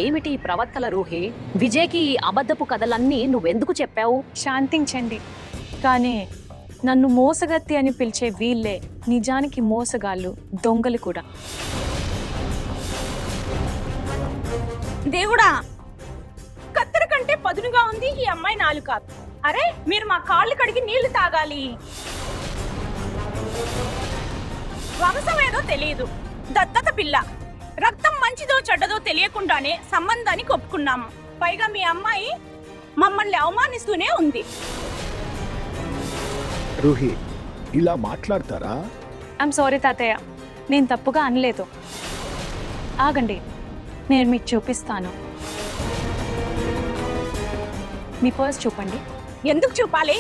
ఏమిటి ఈ ప్రవర్తన రూహి? విజయ్కి ఈ అబద్ధపు కథలన్నీ నువ్వెందుకు చెప్పావు? శాంతించండి. కానీ నన్ను మోసగత్తి అని పిలిచే వీళ్ళే నిజానికి మోసగాళ్ళు, దొంగలు కూడా. దేవుడా, కత్తెర కంటే పదునుగా ఉంది ఈ అమ్మాయి నాలుక. అరే, మీరు మా కాళ్ళు కడిగి నీళ్లు తాగాలి. వంశం ఏదో తెలియదు, దత్తత పిల్ల. రక్తం మంచిదో చెడ్డదో తెలియకుండానే సంబంధానికి ఒప్పుకున్నాము. పైగా మీ అమ్మాయి మమ్మల్ని అవమానిస్తూనే ఉంది. రూహి, ఇలా మాట్లాడతారా? ఐఎమ్ సారీ తాతయ్య, నేను తప్పుగా అనలేదు. ఆగండి, నేను మీకు చూపిస్తాను. మీ పర్స్ చూపండి. ఎందుకు చూపాలి?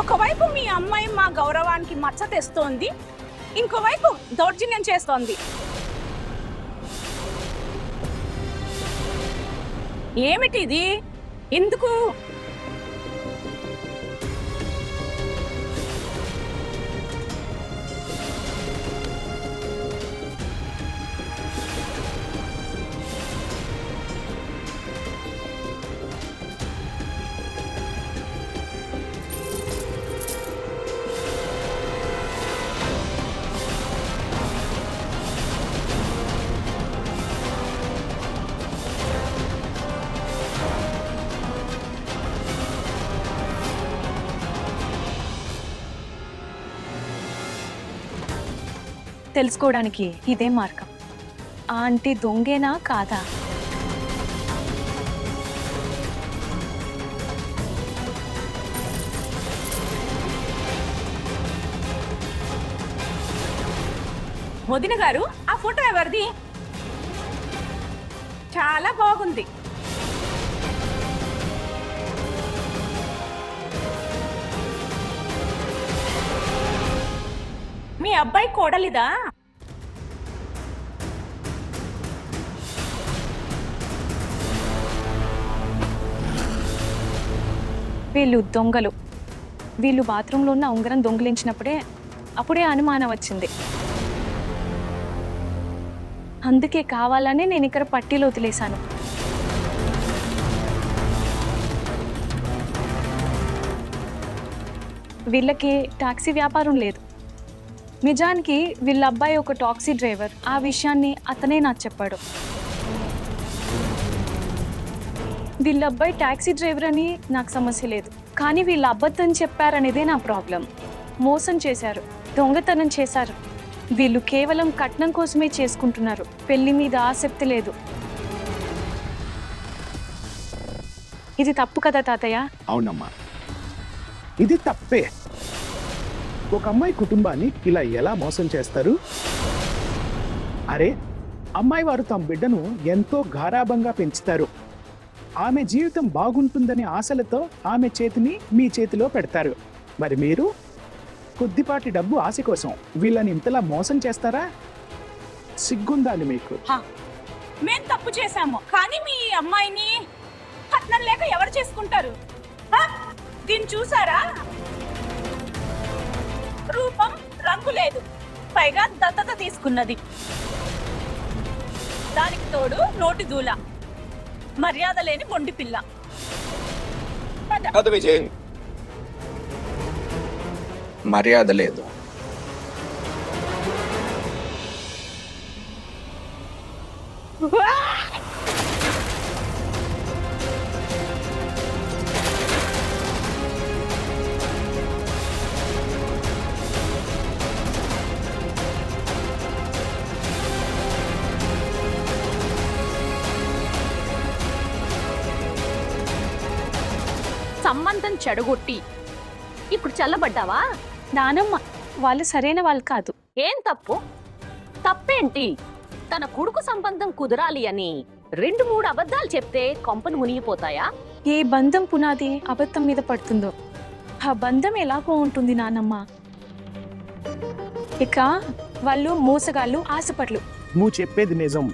ఒకవైపు మీ అమ్మాయి మా గౌరవానికి మచ్చ తెస్తోంది, ఇంకోవైపు దౌర్జన్యం చేస్తోంది. ఏమిటిది? ఎందుకు? తెలుసుకోవడానికి ఇదే మార్గం. ఆ ఆంటీ దొంగేనా కాదా? వదిన గారు, ఆ ఫోటో ఎవరిది? చాలా బాగుంది. మీ అబ్బాయి కోడలిదా? వీళ్ళు దొంగలు. వీళ్ళు బాత్రూంలో ఉన్న ఉంగరం దొంగిలించినప్పుడే అప్పుడే అనుమానం వచ్చింది. అందుకే కావాలనే నేను ఇక్కడ పట్టీలో వదిలేశాను. వీళ్ళకి టాక్సీ వ్యాపారం లేదు. నిజానికి వీళ్ళ అబ్బాయి ఒక టాక్సీ డ్రైవర్. ఆ విషయాన్ని అతనే నాకు చెప్పాడు. వీళ్ళ అబ్బాయి టాక్సీ డ్రైవర్ అని నాకు సమస్య లేదు, కానీ వీళ్ళ అబద్ధం చెప్పారనేదే నా ప్రాబ్లం. మోసం చేశారు, దొంగతనం చేశారు. వీళ్ళు కేవలం కట్నం కోసమే చేసుకుంటున్నారు. పెళ్లి మీద ఆసక్తి లేదు. ఇది తప్పు కదా తాతయ్య? అవునమ్మా, ఇది తప్పే. ఒక అమ్మాయి కుటుంబాన్ని ఇలా ఎలా మోసం చేస్తారు? అరే, అమ్మాయి వారు తమ బిడ్డను ఎంతో గారాబంగా పెంచుతారు. ఆమె జీవితం బాగుంటుందనే ఆశలతో ఆమె చేతిని మీ చేతిలో పెడతారు. మరి మీరు కొద్దిపాటి డబ్బు ఆశ కోసం వీళ్ళని ఇంతలా మోసం చేస్తారా? సిగ్గుందాలి మీకు. మేం తప్పు చేశాము, కానీ మీ అమ్మాయిని కట్నం లేక ఎవరు చేసుకుంటారు? దీన్ని చూసారా? రూపం రంగు లేదు, పైగా దత్తత తీసుకున్నది. దానికి తోడు నోటి దూల, మర్యాద లేని మొండి పిల్ల. కాదు విజయ్, మర్యాద లేదు. సంబంధం చెడగొట్టి ఇప్పుడు చల్లబడ్డావా? నానమ్మ, వాళ్ళు సరైన వాళ్ళు కాదు. ఏం తప్పు? తప్పేంటి? తన కొడుకు సంబంధం కుదరాలి అని 2-3 అబద్ధాలు చెప్తే కొంపను మునిగిపోతాయా? ఏ బంధం పునాది అబద్ధం మీద పడుతుందో ఆ బంధం ఎలాగో ఉంటుంది నానమ్మ. ఇక వాళ్ళు మోసగాళ్ళు, ఆశపట్లు. నువ్వు చెప్పేది నిజం.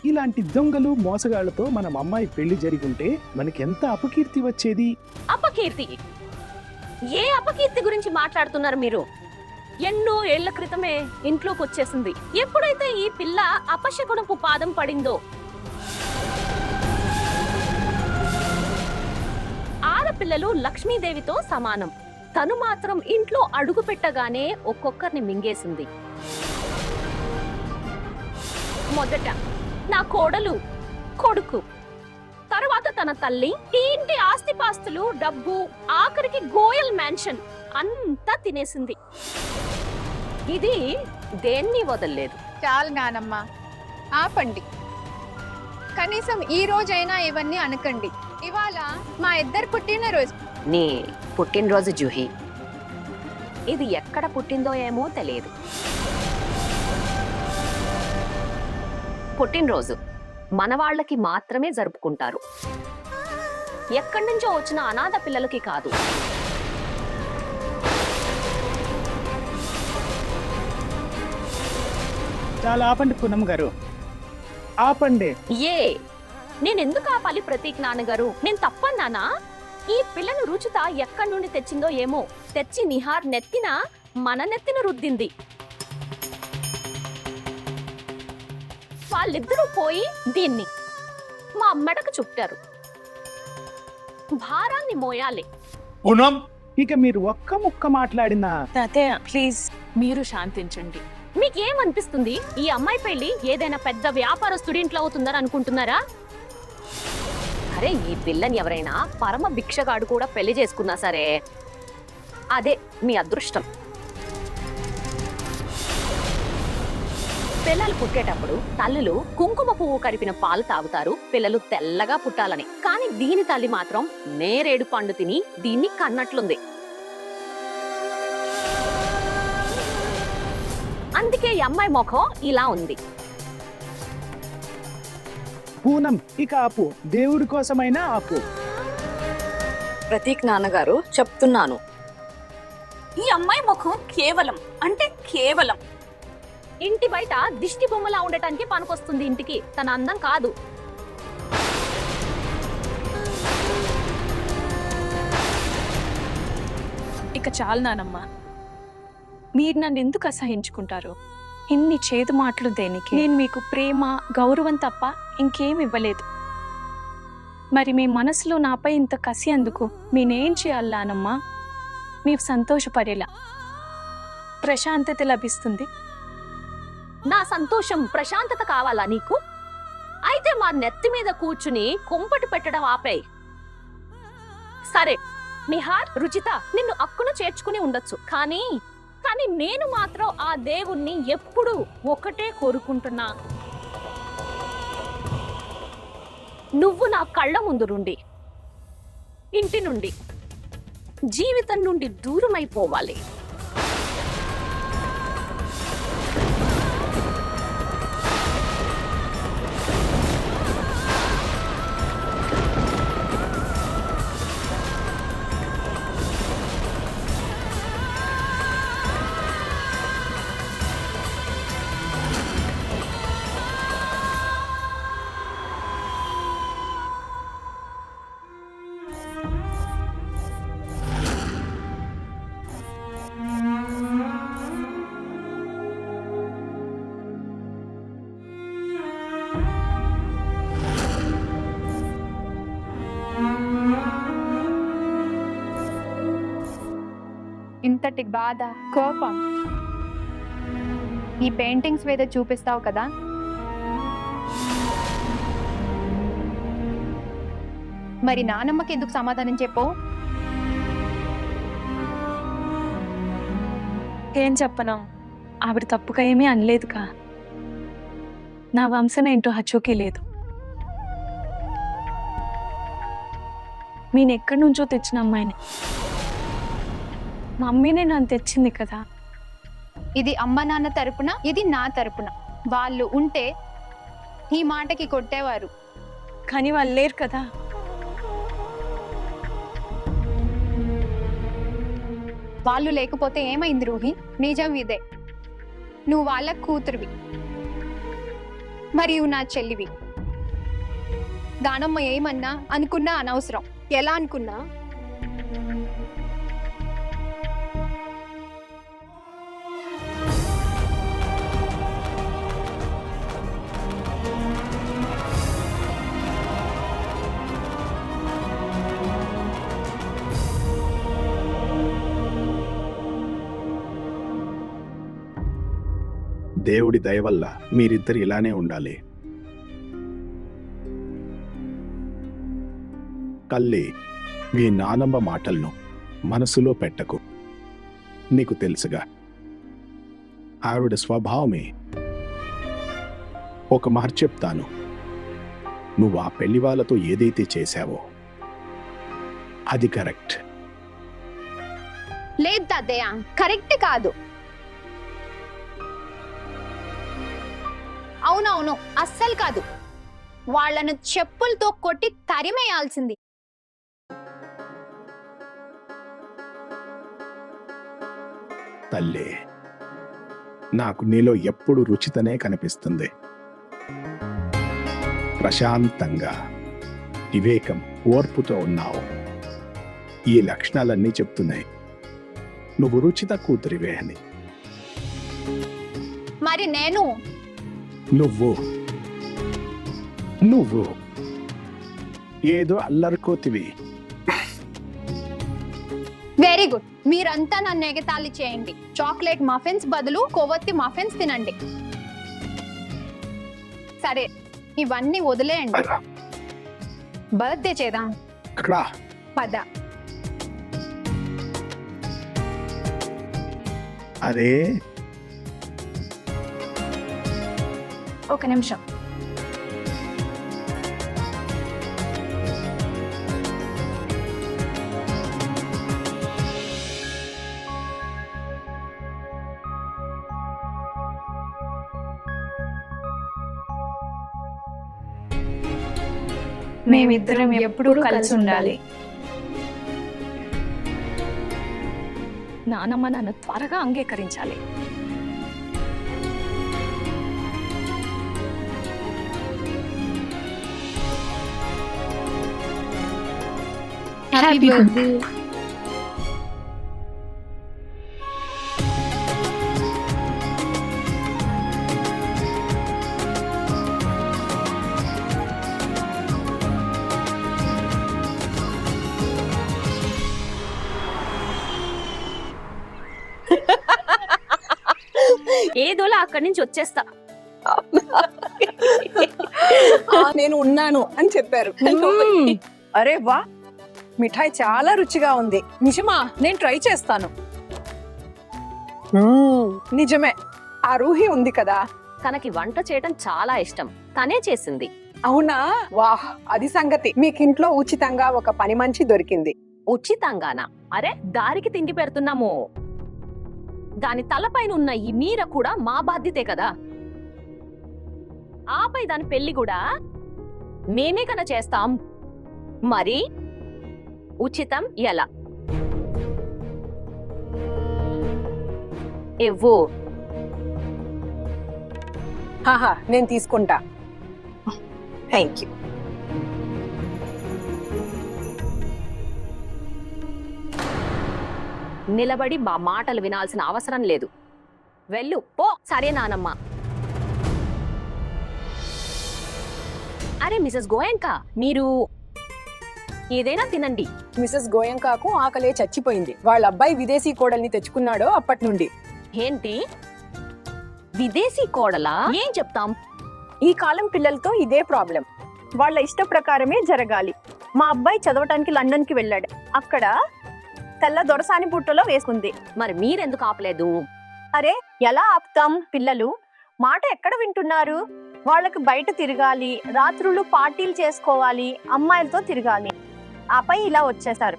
ఇలాంటి దొంగలు మోసగాళ్లతో మనం అమ్మాయి పెళ్లి జరిగింటే మనకెంత అపకీర్తి వచ్చేది. అపకీర్తి? ఏ అపకీర్తి గురించి మాట్లాడుతున్నారు మీరు? ఎన్నో ఏళ్ల క్రితమే ఇంట్లోకి వచ్చేసింది. ఎప్పుడైతే ఈ పిల్ల అపశకునపు పాదం పడిందో ఆడపిల్లలు లక్ష్మీదేవితో సమానం. తను మాత్రం ఇంట్లో అడుగు పెట్టగానే ఒక్కొక్కరిని మింగేసింది. మొదట నా కోడలు, కొడుకు, తర్వాత తన తల్లి, ఈ ఇంటి ఆస్తిపాస్తులు, డబ్బు, ఆఖరికి గోయల్ మ్యాన్షన్ అంతా తినేసింది. ఇది దేన్ని వదలలేదు. చాలు నానమ్మ, ఆపండి. కనీసం ఈ రోజైనా ఇవన్నీ అనకండి. ఇవాళ మా ఇద్దరు పుట్టినరోజు. నీ పుట్టినరోజు జూహి. ఇది ఎక్కడ పుట్టిందో ఏమో తెలియదు. పుట్టినరోజు మన వాళ్ళకి మాత్రమే జరుపుకుంటారు, ఎక్కడి నుంచో వచ్చిన అనాథ పిల్లలకి కాదు. చాలా ఆపండి పూనమ్ గారు, ఆపండి. ఏ నేనెందుకు ఆపాలి ప్రతీక్ నాన్నగారు? నేను తప్పన్నానా? ఈ పిల్లను రుచిత ఎక్కడి నుండి తెచ్చిందో ఏమో, తెచ్చి నిహార్ నెత్తిన మన నెత్తిన రుద్దింది. వాళ్ళిద్దరూ పోయి దీన్ని మా మెడకు చుట్టారు. భారాన్ని మోయాలి. పూనమ్, ఇక మీరు ఒక్క ముక్క మాట్లాడినా తాతయ్య ప్లీజ్ మీరు శాంతించండి. మీకేమనిపిస్తుంది? ఈ అమ్మాయి పెళ్లి ఏదైనా పెద్ద వ్యాపారస్తుడి ఇంట్లో అవుతుందని అనుకుంటున్నారా? అరే, ఈ పిల్లని ఎవరైనా పరమ భిక్షగాడు కూడా పెళ్లి చేసుకున్నా సరే అదే మీ అదృష్టం. పిల్లలు పుట్టేటప్పుడు తల్లులు కుంకుమ పువ్వు కరిపిన పాలు తాగుతారు, పిల్లలు తెల్లగా పుట్టాలని. కానీ దీని తల్లి మాత్రం నేరేడు పండు తిని దీన్ని కన్నట్లుంది. అందుకే ఈ అమ్మాయి ముఖం ఇలా ఉంది. పూనమ్, ఇక ఆపు. దేవుడి కోసమైనా ఆపు. ప్రతీక్ నాన్నగారు చెప్తున్నాను, ఈ అమ్మాయి ముఖం కేవలం అంటే కేవలం ఇంటి బయట దిష్టి బొమ్మలా ఉండటానికి పనికొస్తుంది. ఇంటికి తన అందం కాదు. ఇక చాలు నానమ్మ, మీరు నన్ను ఎందుకు అసహించుకుంటారు? ఇన్ని చేదు మాటలు దేనికి? నేను మీకు ప్రేమ, గౌరవం తప్ప ఇంకేం ఇవ్వలేదు. మరి మీ మనసులో నాపై ఇంత కసి అందుకు నేనేం చేయాలి నానమ్మ? మీరు సంతోషపడేలా ప్రశాంతత లభిస్తుంది. నా సంతోషం, ప్రశాంతత కావాలా నీకు? అయితే మా నెత్తి మీద కూర్చుని కుంపటి పెట్టడం ఆపేయ్. సరే నిహార్, రుచిత నిన్ను అక్కున చేర్చుకుని ఉండొచ్చు, కానీ నేను మాత్రం ఆ దేవుణ్ణి ఎప్పుడూ ఒకటే కోరుకుంటున్నా. నువ్వు నా కళ్ళ ముందు నుండి, ఇంటి నుండి, జీవితం నుండి దూరమైపోవాలి. ఇంతటి బాధ, కోపం ఈ పెయింటింగ్స్ మీద చూపిస్తావు కదా. మరి నానమ్మకి ఎందుకు సమాధానం చెప్పు? ఏం చెప్పను, ఆవిడ తప్పుగా ఏమీ అనలేదుగా. నా వంశన ఏంటో హచ్చోకే లేదు. నేను ఎక్కడి నుంచో తెచ్చిన అమ్మాయిని, మమ్మీనే నన్ను తెచ్చింది కదా. ఇది అమ్మ నాన్న తరపున, ఇది నా తరపున. వాళ్ళు ఉంటే ఈ మాటకి కొట్టేవారు, కానీ వాళ్ళు లేరు కదా. వాళ్ళు లేకపోతే ఏమైంది రూహి? నిజం ఇదే, నువ్వు వాళ్ళ కూతురువి మరియు నా చెల్లివి. దానమ్మ ఏమన్నా అనుకున్నా అనవసరం. ఎలా అనుకున్నా దేవుడి దయ వల్ల మీరిద్దరు ఇలానే ఉండాలి. కల్లి, మీ నానమ్మ మాటలను మనసులో పెట్టకు. నీకు తెలుసుగా ఆవిడ స్వభావమే. ఒక మాట చెప్తాను, నువ్వు ఆ పెళ్లి వాళ్ళతో ఏదైతే చేశావో అది కరెక్ట్. లేదు తాతయ్య, కరెక్ట్ కాదు. అవునవును, అస్సలు కాదు. వాళ్ళను చెప్పులతో కొట్టి తరిమేయాల్సింది. తల్లి, నాకు నీలో ఎప్పుడు రుచితనే కనిపిస్తుంది. ప్రశాంతంగా, వివేకం, ఓర్పుతో ఉన్నావు. ఈ లక్షణాలన్నీ చెప్తున్నాయి నువ్వు రుచిత కూతురివే అని. మరి నేను నువ్వు నువ్వు ఏదో అల్లరికోతివి. Very good. మీరంతా నన్ను ఎగతాళి చేయండి. చాక్లెట్ మఫిన్స్ బదులు కొవ్వొత్తి మఫిన్స్ తినండి. సరే, ఇవన్నీ వదిలేయండి. బర్త్డే చేద్దాం. అక్కడ పద. అరే, ఒక నిమిషం. మేమిద్దరం ఎప్పుడూ కలిసి ఉండాలి. నానమ్మ నన్ను త్వరగా అంగీకరించాలి. Happy birthday. ఏదోలా అక్కడి నుంచి వచ్చేస్తా. నేను ఉన్నాను అని చెప్పారు. అరే వా, మిఠాయి చాలా రుచిగా ఉంది. నిజమా? నేను ట్రై చేస్తాను. నిజమే, ఆ రూహి ఉంది కదా, తనకి వంట చేయడం చాలా ఇష్టం. తనే చేసింది. అవునా? వాహ్, అది సంగతి. మీకింట్లో ఉచితంగా ఒక పని మనిషి దొరికింది. ఉచితంగానా? అరే, దారికి తిండి పెడుతున్నాము. దాని తలపైన ఉన్న ఈ మీర కూడా మా బాధ్యతే కదా. ఆపై దాని పెళ్లి కూడా మేమే కన చేస్తాం. మరి ఉచితం ఎలా? ఇవ్వు. హాహా, నేను తీసుకుంటా. Thank you. నిలబడి మా మాటలు వినాల్సిన అవసరం లేదు. వెళ్ళు పో. సరే నానమ్మ. అరే మిసెస్ గోయంకా, మీరు ఏదైనా తినండి. మిసెస్ గోయంకాకు ఆకలే చచ్చిపోయింది. వాళ్ళ అబ్బాయి విదేశీ కోడల్ని తెచ్చుకున్నాడో అప్పటి నుండి. ఏంటి విదేశీ కోడలా? ఏం చెప్తాం? ఈ కాలం పిల్లలతో ఇదే ప్రాబ్లం. వాళ్ళ ఇష్ట ప్రకారమే జరగాలి. మా అబ్బాయి చదవటానికి లండన్ కి వెళ్ళాడు. అక్కడ తెల్ల దొరసాని బుట్టలో వేసుకుంది. మరి మీరెందుకు ఆపలేదు? అరే, ఎలా ఆపుతాం? పిల్లలు మాట ఎక్కడ వింటున్నారు? వాళ్ళకి బయట తిరగాలి, రాత్రులు పార్టీలు చేసుకోవాలి, అమ్మాయిలతో తిరగాలి. ఆపై ఇలా వచ్చేసారు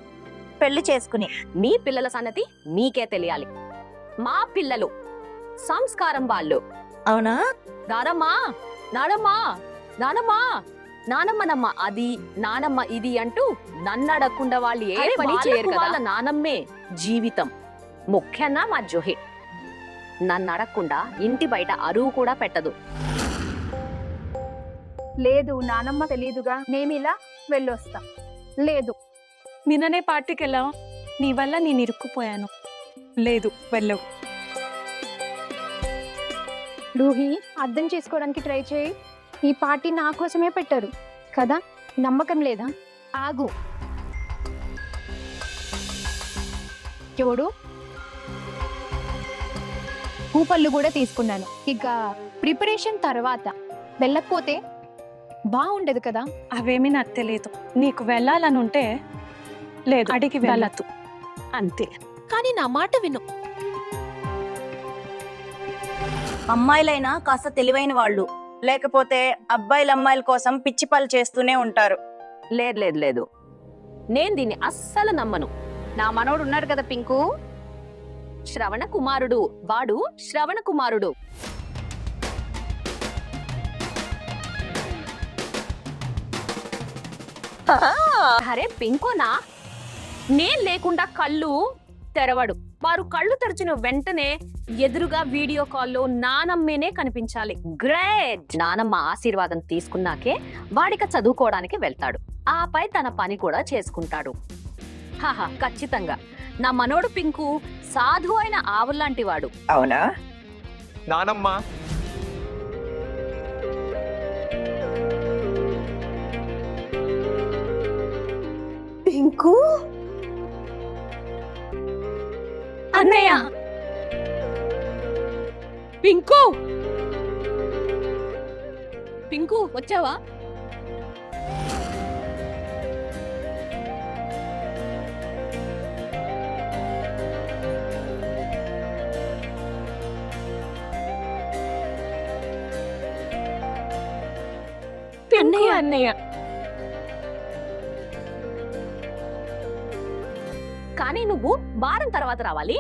పెళ్లి చేసుకుని. మీ పిల్లల సంగతి మీకే తెలియాలి. మా పిల్లలు సంస్కారం వాళ్ళు. అవునా? నానమ్మా, నానమ్మా, నానమ్మా, నానమ్మనమ్మ అది, నానమ్మ ఇది అంటూ నన్నడకుండా వాళ్ళు ఏ పని చేయరు కదా. వాళ్ళ నానమ్మే జీవితం. ముఖ్యంగా మా జోహి నన్ను అడగకుండా ఇంటి బయట అరువు కూడా పెట్టదు. లేదు, నానమ్మ తెలీదుగా. మేమిలా వెళ్ళొస్తాం. లేదు, నిన్ననే పార్టీకి వెళ్ళావు. నీ వల్ల నేను ఇరుక్కుపోయాను. లేదు, వెళ్ళవు. రూహి, అర్థం చేసుకోవడానికి ట్రై చేయి. ఈ పార్టీ నా కోసమే పెట్టారు కదా, నమ్మకం లేదా? ఆగు. ఎవడు? పూపళ్ళు కూడా తీసుకున్నాను. ఇక ప్రిపరేషన్ తర్వాత వెళ్ళకపోతే బాగుండదు కదా. అవేమీ నాకు తెలియదు. నీకు వెళ్ళాలని ఉంటే లేదు, అడిగి వెళ్ళొద్దు అంతే. కానీ నా మాట విను. అమ్మాయిలైనా కాస్త తెలివైన వాళ్ళు, లేకపోతే అబ్బాయిలు అమ్మాయిల కోసం పిచ్చి పనులు చేస్తూనే ఉంటారు. లేదు లేదు లేదు, నేను దీన్ని అస్సలు నమ్మను. నా మనోడు ఉన్నాడు కదా పింకు, శ్రవణ కుమారుడు, వాడు శ్రవణ కుమారుడు. అరే పింకోనా, నేను లేకుండా కళ్ళు తెరవడు. వారు కళ్ళు తెరిచిన వెంటనే ఎదురుగా వీడియో కాల్లో నానమ్మేనే కనిపించాలి. గ్రేట్! నానమ్మ ఆశీర్వాదం తీసుకున్నాకే వాడిక చదువుకోవడానికి వెళ్తాడు. ఆపై తన పని కూడా చేసుకుంటాడు. హాహా, ఖచ్చితంగా నా మనోడు పింకు సాధు అయిన ఆవులాంటి వాడు. అవునా? నానమ్మ, పింకు అన్నయ్య, పింకు పింకు వచ్చావా? అన్నయ్య అన్నయ్య కానీ నువ్వు వారం తర్వాత రావాలి.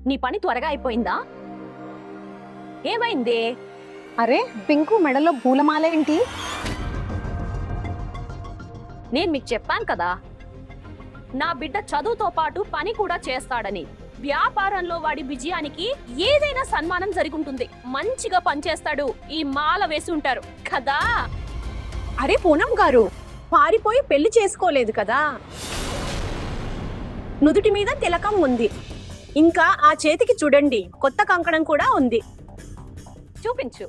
నీ పని త్వరగా అయిపోయిందా? ఏమైంది? అరే పింకు మెడలో పూలమాల ఏంటి? నేను మీకు చెప్పాను కదా, నా బిడ్డ చదువుతో పాటు పని కూడా చేస్తాడని. వ్యాపారంలో వాడి విజయానికి ఏదైనా సన్మానం జరుగుతుంది. మంచిగా పనిచేస్తాడు. ఈ మాల వేసి ఉంటారు కదా. అరే పూనం గారు, పారిపోయి పెళ్లి చేసుకోలేదు కదా. నుదుటి మీద తిలకం ఉంది, ఇంకా ఆ చేతికి చూడండి కొత్త కంకణం కూడా ఉంది. చూపించు.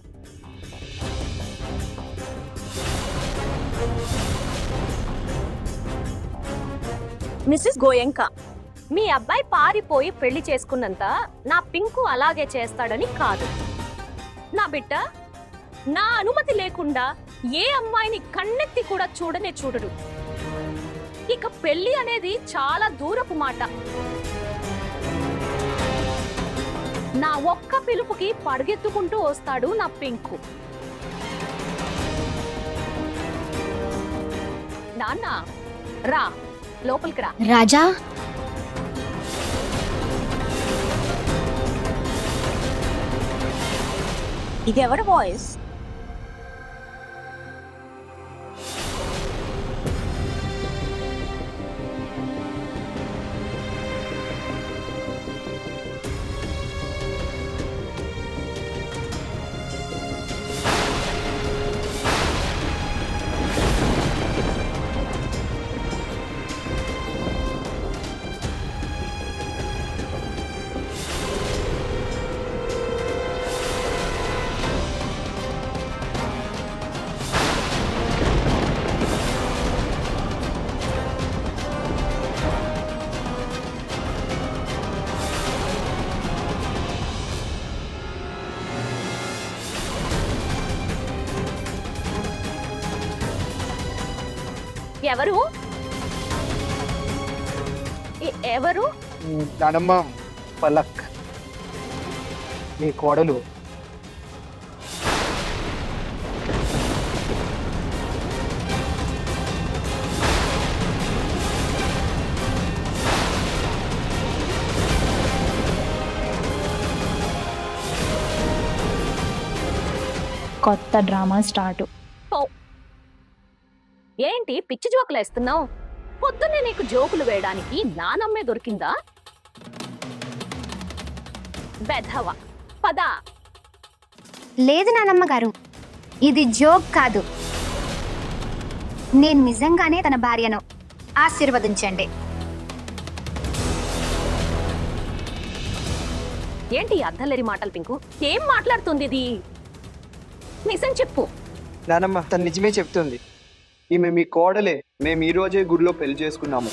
మిస్సెస్ గోయంకా, మీ అబ్బాయి పారిపోయి పెళ్లి చేసుకున్నంత నా పింకు అలాగే చేస్తాడని కాదు. నా బిడ్డ నా అనుమతి లేకుండా ఏ అమ్మాయిని కన్నెత్తి కూడా చూడనే చూడడు. ఇక పెళ్లి అనేది చాలా దూరపు మాట. నా ఒక్క పిలుపుకి పరుగెత్తుకుంటూ వస్తాడు నా పింకు. నాన్న రా, లోపలికి రా. రాజా, ఇది ఎవరి వాయిస్? ఎవరు? ఎవరు? నానమ్మ, పలక్ నీ కోడలు. కొత్త డ్రామా స్టార్ట్. ఏంటి పిచ్చి జోకులు వేస్తున్నావు? పొద్దున్నే నీకు జోకులు వేయడానికి నానమ్మే దొరికిందా? బెధవ పద. లేదు నానమ్మ గారు, ఇది జోక్ కాదు. నేను నిజంగానే తన భార్యను. ఆశీర్వదించండి. ఏంటి అర్థలేని మాటలు పింకు? ఏం మాట్లాడుతుంది ఇది? నిజం చెప్పు. నానమ్మ, తను నిజమే చెప్తుంది. ఈమె మీ కోడలే. మేము ఈ రోజే గుడిలో పెళ్లి చేసుకున్నాము.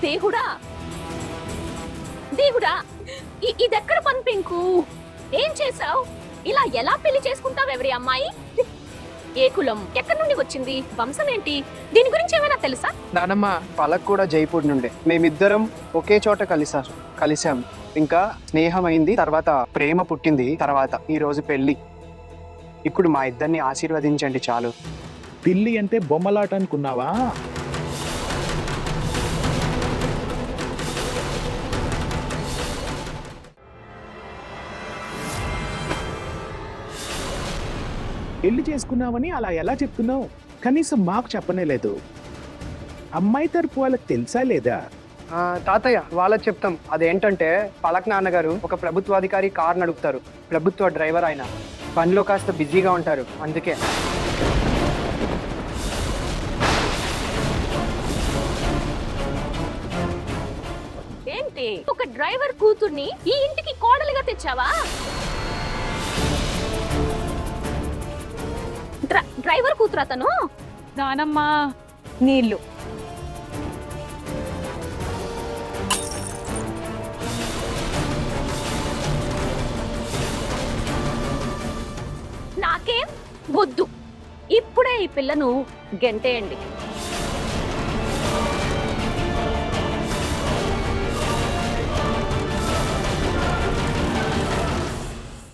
దేవుడా దేవుడా ఇదెక్కడ పంపింకు? ఏం చేసావు? ఇలా ఎలా పెళ్లి చేసుకుంటావు? ఎవరి అమ్మాయి? ఏ కులం? ఎక్కడి నుండి వచ్చింది? వంశం ఏంటి? దీని గురించి ఏమైనా తెలుసా? నానమ్మ పలక్ కూడా జైపూర్ నుండే. మేమిద్దరం ఒకే చోట కలిసాం. ఇంకా స్నేహం అయింది, తర్వాత ప్రేమ పుట్టింది, తర్వాత ఈ రోజు పెళ్లి. ఇప్పుడు మా ఇద్దరిని ఆశీర్వదించండి చాలు. పిల్లి అంటే బొమ్మలాట అనుకున్నావా? పెళ్లి చేసుకున్నావని అలా ఎలా చెప్తున్నావు? కనీసం మాకు చెప్పనే లేదు. అమ్మాయి తరపు వాళ్ళకి తెలుసా లేదా? తాతయ్య వాళ్ళకి చెప్తాం. అదేంటంటే పలక్ నాన్నగారు ఒక ప్రభుత్వాధికారి కారు నడుపుతారు. ప్రభుత్వ డ్రైవర్ ఆయన. పనిలో కాస్త బిజీగా ఉంటారు, అందుకే. ఏంటి ఒక డ్రైవర్ కూతుర్ని ఈ ఇంటికి కోడలుగా తెచ్చావా? డ్రైవర్ కూతురు అతను. నానమ్మ నీళ్ళు. నాకేం వద్దు. ఇప్పుడే ఈ పిల్లను గెంటేయండి.